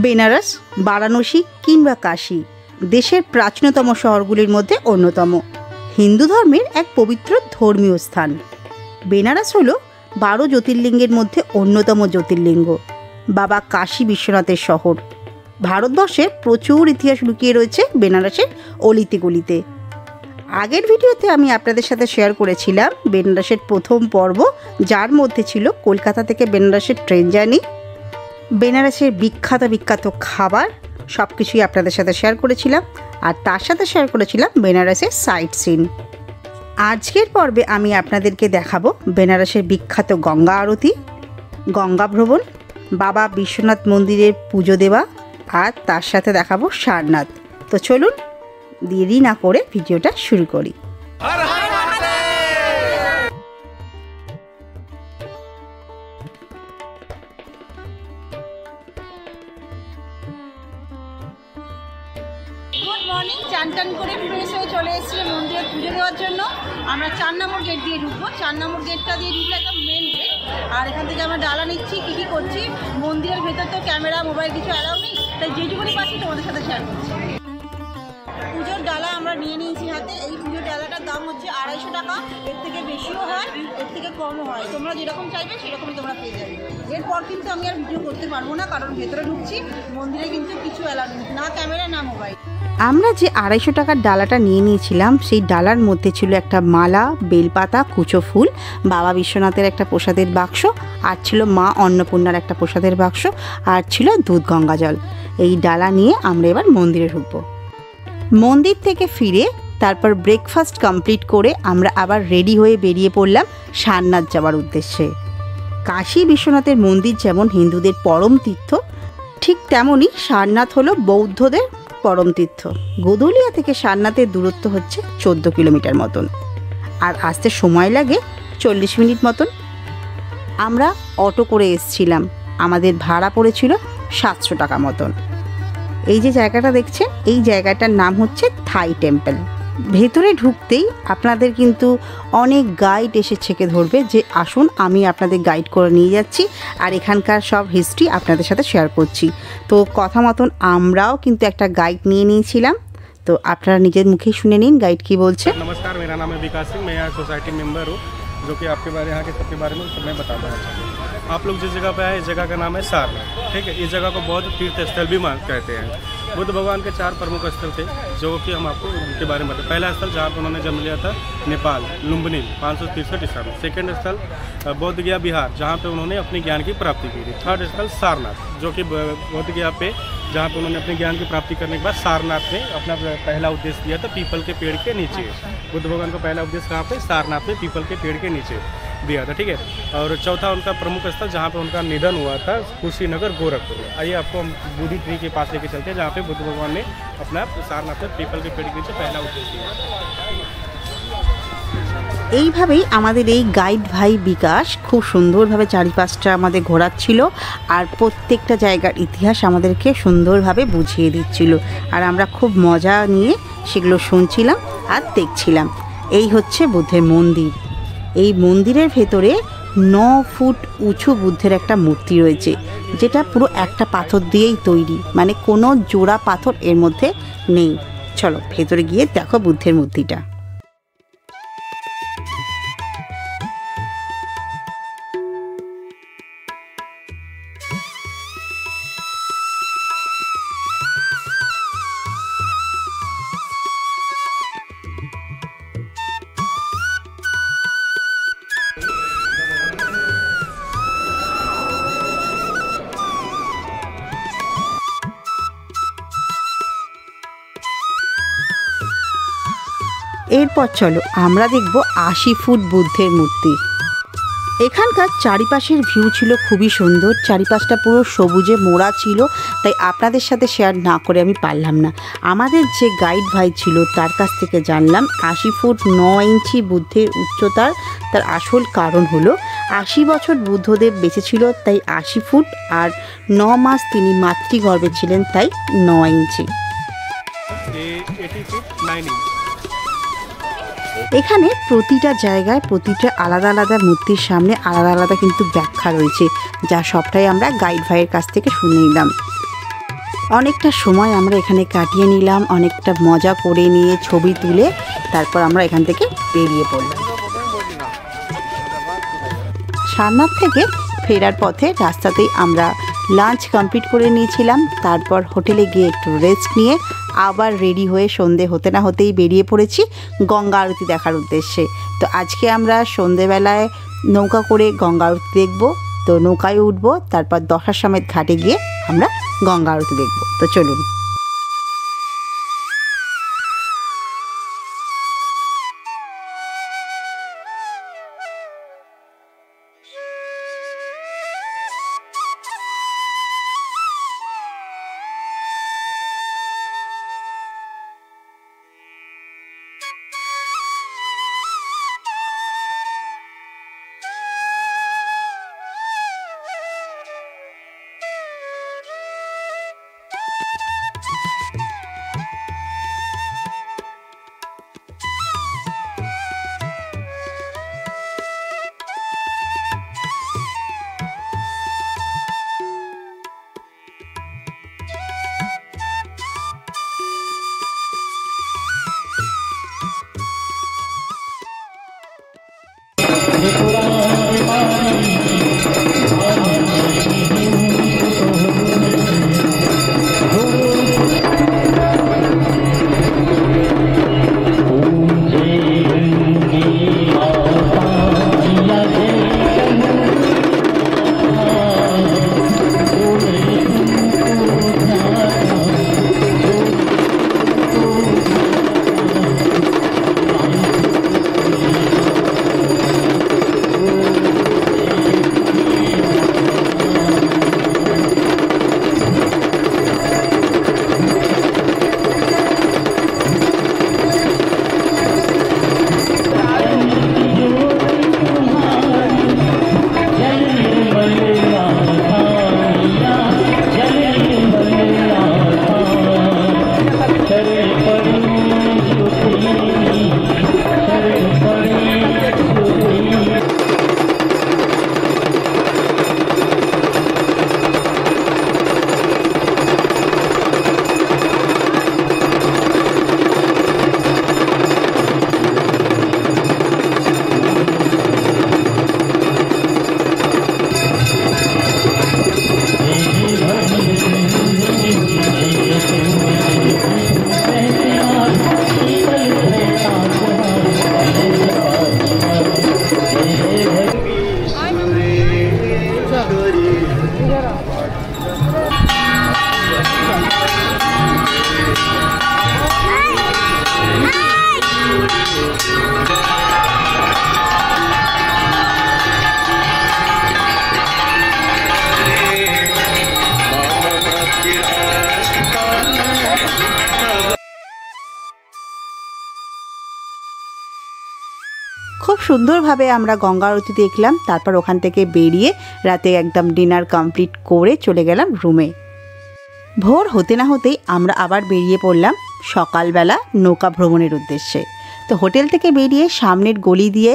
বেনারস, বারাণসী কিংবা কাশী দেশের প্রাচীনতম শহরগুলির মধ্যে অন্যতম। হিন্দু ধর্মের এক পবিত্র ধর্মীয় স্থান। বেনারস হল 12 জ্যোতির্লিঙ্গের মধ্যে অন্যতম জ্যোতির্লিঙ্গ, বাবা কাশী বিশ্বনাথের শহর। ভারতবর্ষের প্রচুর ইতিহাস লুকিয়ে রয়েছে বেনারসের অলিতে গলিতে। আগের ভিডিওতে আমি আপনাদের সাথে শেয়ার করেছিলাম বেনারসের প্রথম পর্ব, যার মধ্যে ছিল কলকাতা থেকে বেনারসের ট্রেন জার্নি, বেনারসের বিখ্যাত খাবার, সব কিছুই আপনাদের সাথে শেয়ার করেছিলাম। আর তার সাথে শেয়ার করেছিলাম বেনারসের সাইট সিন। আজকের পর্বে আমি আপনাদেরকে দেখাবো বেনারসের বিখ্যাত গঙ্গা আরতি, গঙ্গা ভ্রমণ, বাবা বিশ্বনাথ মন্দিরের পুজো দেওয়া, আর তার সাথে দেখাবো সারনাথ। তো চলুন দেরি না করে ভিডিওটা শুরু করি। Good morning. চান টান করে ফ্রেশ হয়ে চলে এসেছি মন্দিরে পুজো দেওয়ার জন্য। আমরা 4 নম্বর গেট দিয়ে ঢুকবো। 4 নম্বর গেটটা দিয়ে ঢুকলে একদম মেন গেট। আর এখান থেকে আমরা ডালা নিচ্ছি। কী করছি, মন্দিরের ভেতর তো ক্যামেরা মোবাইল কিছু অ্যালাউ নেই, তাই যেটুকুনি পাচ্ছি তোমাদের সাথে শেয়ার করছি। পুজোর ডালা আমরা নিয়ে নিয়েছি হাতে। এই পুজোর ডালাটার দাম হচ্ছে 250 টাকা। এর থেকে বেশিও হয়, এর থেকে কমও হয়। তোমরা যেরকম চাইবে সেরকমই তোমরা পেয়ে যাবে। এরপর কিন্তু আমি আর ভিডিও করতে পারবো না, কারণ ভেতরে ঢুকছি, মন্দিরে কিন্তু কিছু অ্যালাউ নেই, না ক্যামেরা না মোবাইল। আমরা যে 250 টাকার ডালাটা নিয়ে নিয়েছিলাম, সেই ডালার মধ্যে ছিল একটা মালা, বেলপাতা, কুচো ফুল, বাবা বিশ্বনাথের একটা প্রসাদের বাক্স, আর ছিল মা অন্নপূর্ণার একটা প্রসাদের বাক্স, আর ছিল দুধ গঙ্গা জল। এই ডালা নিয়ে আমরা এবার মন্দিরে ঢুকবো। মন্দির থেকে ফিরে তারপর ব্রেকফাস্ট কমপ্লিট করে আমরা আবার রেডি হয়ে বেরিয়ে পড়লাম সারনাথ যাওয়ার উদ্দেশ্যে। কাশী বিশ্বনাথের মন্দির যেমন হিন্দুদের পরম তীর্থ, ঠিক তেমনই সারনাথ হলো বৌদ্ধদের পরম তীর্থ। গোধুলিয়া থেকে সারনাথের দূরত্ব হচ্ছে 14 কিলোমিটার মতন, আর আসতে সময় লাগে 40 মিনিট মতন। আমরা অটো করে এসছিলাম, আমাদের ভাড়া পড়েছিল 700 টাকা মতন। এই যে জায়গাটা দেখছেন, এই জায়গাটার নাম হচ্ছে থাই টেম্পল। ভেতরে ঢুকতেই আপনাদের কিন্তু অনেক গাইড এসে ছেঁকে ধরবে যে আসুন, আমি আপনাদের গাইড করে নিয়ে যাচ্ছি, আর এখানকার সব হিস্ট্রি আপনাদের সাথে শেয়ার করছি। তো কথা মতন আমরাও কিন্তু একটা গাইড নিয়ে নিয়েছিলাম। তো আপনারা নিজের মুখেই শুনে নিন গাইড কি বলছে। नमस्कार, मेरा नाम है विकास सिंह। मैं यहाँ सोसाइटी मेंबर हूँ, जो कि आपके बारे यहाँ के सबके बारे में मैं बता देना चाहता हूँ। आप लोग जिस जगह पे आए, इस जगह का नाम है सारनाथ। ठीक है, इस जगह को बौद्ध तीर्थ स्थल भी कहते हैं। बुद्ध भगवान के 4 प्रमुख स्थल थे, जो कि हम आपको उनके बारे में बताते हैं। पहला स्थल जहाँ पर उन्होंने जन्म लिया था नेपाल, लुम्बिनी 563 ईसा में। सेकेंड स्थल बौद्ध गया बिहार, जहाँ पे उन्होंने अपने ज्ञान की प्राप्ति की थी। थर्ड स्थल सारनाथ, जो कि बौद्ध गया पे जहाँ पे उन्होंने अपने ज्ञान की प्राप्ति करने के बाद सारनाथ में अपना पहला उद्देश्य दिया था, पीपल के पेड़ के नीचे। बुद्ध भगवान का पहला उद्देश्य कहाँ पे? सारनाथ में पीपल के पेड़ के नीचे दिया था। ठीक है, और चौथा उनका प्रमुख स्थल जहाँ पे उनका निधन हुआ था, कुशीनगर, गोरखपुर। आइए आपको हम बोधि ट्री के पास लेके चलते हैं, जहाँ पे बुद्ध भगवान ने अपना सारनाथ में पीपल के पेड़ के नीचे पहला उद्देश्य दिया। এইভাবেই আমাদের এই গাইড ভাই বিকাশ খুব সুন্দরভাবে চারিপাশটা আমাদের ঘোরাচ্ছিল, আর প্রত্যেকটা জায়গার ইতিহাস আমাদেরকে সুন্দরভাবে বুঝিয়ে দিচ্ছিল, আর আমরা খুব মজা নিয়ে সেগুলো শুনছিলাম আর দেখছিলাম। এই হচ্ছে বুদ্ধের মন্দির। এই মন্দিরের ভেতরে 9 ফুট উঁচু বুদ্ধের একটা মূর্তি রয়েছে, যেটা পুরো একটা পাথর দিয়েই তৈরি, মানে কোনো জোড়া পাথর এর মধ্যে নেই। চলো ভেতরে গিয়ে দেখো বুদ্ধের মূর্তিটা। এরপর চলো আমরা দেখব 80 ফুট বুদ্ধের মূর্তি। এখানকার চারিপাশের ভিউ ছিল খুবই সুন্দর, চারিপাশটা পুরো সবুজে মোড়া ছিল, তাই আপনাদের সাথে শেয়ার না করে আমি পারলাম না। আমাদের যে গাইড ভাই ছিল তার কাছ থেকে জানলাম 80 ফুট 9 ইঞ্চি বুদ্ধের উচ্চতার তার আসল কারণ হলো 80 বছর বুদ্ধদেব বেঁচে ছিল, তাই 80 ফুট, আর 9 মাস তিনি মাতৃগর্ভে ছিলেন, তাই 9 ইঞ্চি। এখানে প্রতিটা জায়গায় প্রতিটা আলাদা আলাদা মূর্তির সামনে আলাদা আলাদা কিন্তু ব্যাখ্যা রয়েছে, যা সবটাই আমরা গাইড ভাইয়ের কাছ থেকে শুনে নিলাম। অনেকটা সময় আমরা এখানে কাটিয়ে নিলাম, অনেকটা মজা করে নিয়ে ছবি তুলে তারপর আমরা এখান থেকে বেরিয়ে পড়লাম। সারনাথ থেকে ফেরার পথে রাস্তাতেই আমরা লাঞ্চ কমপ্লিট করে নিয়েছিলাম। তারপর হোটেলে গিয়ে একটু রেস্ট নিয়ে আবার রেডি হয়ে সন্ধে হতে না হতেই বেরিয়ে পড়েছি গঙ্গা আরতি দেখার উদ্দেশ্যে। তো আজকে আমরা সন্ধেবেলায় নৌকা করে গঙ্গা আরতি দেখব। তো নৌকায় উঠবো, তারপর দশাশ্বমেধ ঘাটে গিয়ে আমরা গঙ্গা আরতি দেখব। তো চলুন। খুব সুন্দরভাবে আমরা গঙ্গা আরতি দেখলাম। তারপর ওখান থেকে বেরিয়ে রাতে একদম ডিনার কমপ্লিট করে চলে গেলাম রুমে। ভোর হতে না হতেই আমরা আবার বেরিয়ে পড়লাম সকালবেলা নৌকা ভ্রমণের উদ্দেশ্যে। তো হোটেল থেকে বেরিয়ে সামনের গলি দিয়ে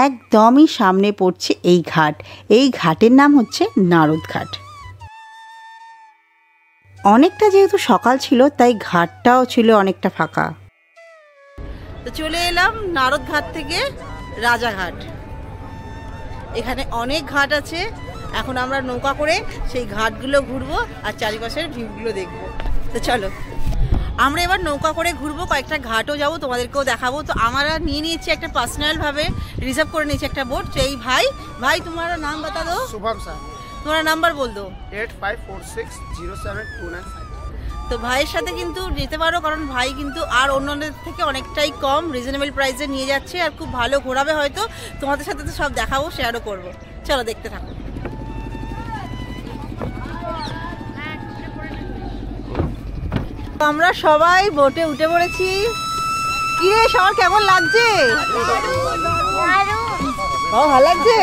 একদমই সামনে পড়ছে এই ঘাট। এই ঘাটের নাম হচ্ছে নারদ ঘাট। অনেকটা যেহেতু সকাল ছিল তাই ঘাটটাও ছিল অনেকটা ফাঁকা। তো চলে এলাম নারদ ঘাট থেকে রাজাঘাট। এখানে অনেক ঘাট আছে। এখন আমরা নৌকা করে সেই ঘাটগুলো ঘুরবো আর চারিপাশের ভিউগুলো দেখবো। তো চলো আমরা এবার নৌকা করে ঘুরবো, কয়েকটা ঘাটও যাবো, তোমাদেরকেও দেখাবো। তো আমরা নিয়ে নিয়েছি একটা পার্সোনালভাবে রিজার্ভ করে নিয়েছি একটা বোট। তো এই ভাই তোমারা নাম বাতা দো। शुभम सर তোমার নাম্বার বল দো। 85460729। তো ভাইয়ের সাথে কিন্তু যেতে পারো, কারণ ভাই কিন্তু আর অন্যদের থেকে অনেকটাই কম রিজনেবল প্রাইসে নিয়ে যাচ্ছে আর খুব ভালো ঘোরাবে। হয়তো তোমাদের সাথে তো সব দেখাবো, শেয়ারও করবো। চলো দেখতে থাকো। আমরা সবাই বোটে উঠে পড়েছি। কি রে সবার কেমন লাগছে? ভালো লাগছে।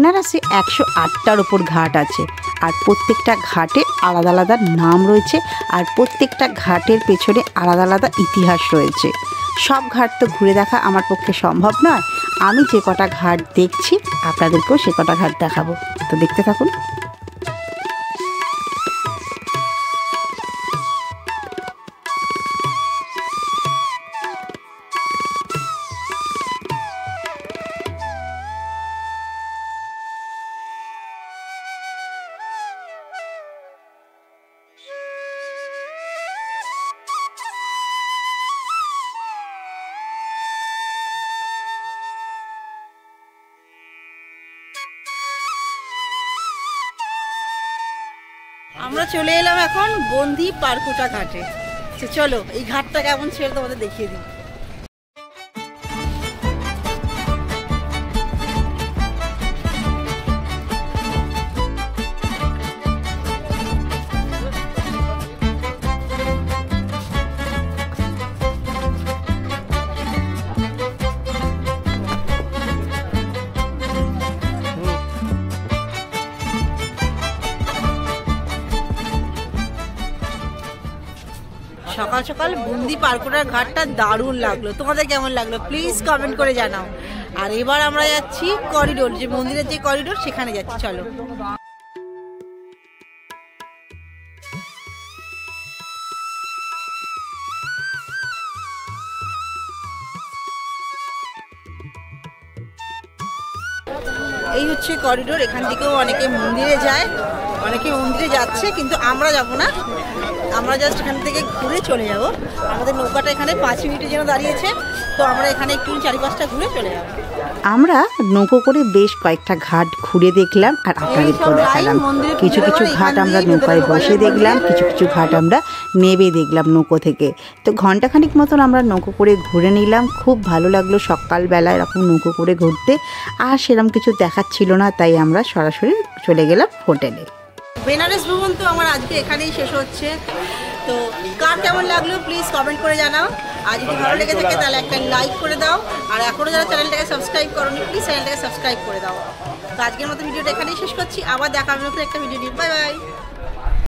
বেনারসে 108টার ওপর ঘাট আছে, আর প্রত্যেকটা ঘাটে আলাদা আলাদা নাম রয়েছে, আর প্রত্যেকটা ঘাটের পেছনে আলাদা আলাদা ইতিহাস রয়েছে। সব ঘাট তো ঘুরে দেখা আমার পক্ষে সম্ভব নয়, আমি যে কটা ঘাট দেখছি আপনাদেরকেও সে কটা ঘাট দেখাবো, তো দেখতে থাকুন। আমরা চলে এলাম এখন বন্দি পারকুটা ঘাটে। চলো এই ঘাটটা কেমন ছিল তোমাদের দেখিয়ে দিই। সকাল সকাল বন্দি পারকুটার ঘাটটা দারুণ লাগলো, তোমাদের কেমন লাগলো প্লিজ কমেন্ট করে জানাও। আর এবার আমরা যাচ্ছি করিডোর, যে মন্দিরের যে করিডোর সেখানে যাচ্ছি, চলো। এই হচ্ছে করিডোর, এখান থেকেও অনেকে মন্দিরে যায়, অনেকে মন্দিরে যাচ্ছে, কিন্তু আমরা যাব না, আমরা জাস্ট এখান থেকে ঘুরে চলে যাব। আমাদের নৌকাটা এখানে 5 মিনিটের জন্য দাঁড়িয়েছে, তো আমরা এখানে একটু 4-5টা ঘুরে চলে যাব। আমরা নৌকো করে বেশ কয়েকটা ঘাট ঘুরে দেখলাম আর আপনাদেরকেও দেখালাম। কিছু কিছু ঘাট আমরা নৌকায় বসে দেখলাম, কিছু কিছু ঘাট আমরা নেবে দেখলাম নৌকো থেকে। তো ঘন্টাখানিক মতন আমরা নৌকো করে ঘুরে নিলাম, খুব ভালো লাগলো সকালবেলা এরকম নৌকো করে ঘুরতে। আর সেরকম কিছু দেখাচ্ছিল না, তাই আমরা সরাসরি চলে গেলাম হোটেলে। বেনারস ভ্রমণ তো আমার আজকে এখানেই শেষ হচ্ছে, তো কার কেমন লাগলো প্লিজ কমেন্ট করে জানাও। আর যদি ভালো লেগে থাকে তাহলে একটা লাইক করে দাও, আর এখনও যারা চ্যানেলটাকে সাবস্ক্রাইব করোনি প্লিজ চ্যানেলটাকে সাবস্ক্রাইব করে দাও। তো আজকের মতো ভিডিওটা এখানেই শেষ করছি, আবার দেখা হবে নতুন একটা ভিডিও নিয়ে। Bye bye.